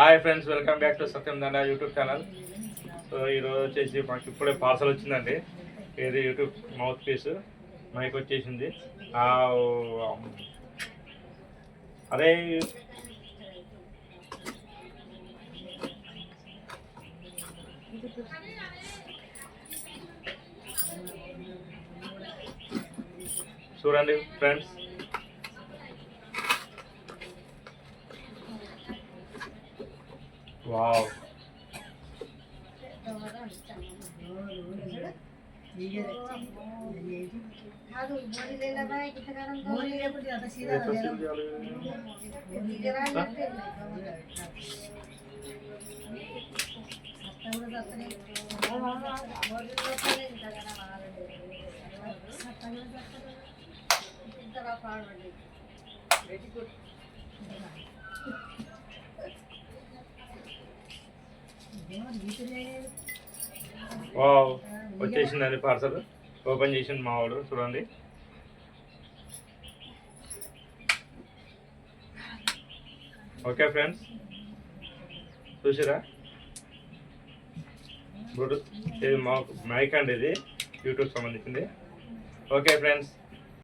Hi friends, welcome back to Satyam Danda YouTube channel. So ఈరోజు వచ్చేసి మాకు ఇప్పుడే పార్సల్ వచ్చిందండి. ఇది యూట్యూబ్ మౌత్ పీస్ మైక్ వచ్చేసింది. అరే చూడండి ఫ్రెండ్స్, వావ్, వావ్ వచ్చేసిందండి పార్సల్. ఓపెన్ చేసింది మావాడు, చూడండి. ఓకే ఫ్రెండ్స్, చూసిరా బ్లూటూత్ ఇది మైక్ అండి, ఇది యూట్యూబ్ సంబంధించింది. Okay friends.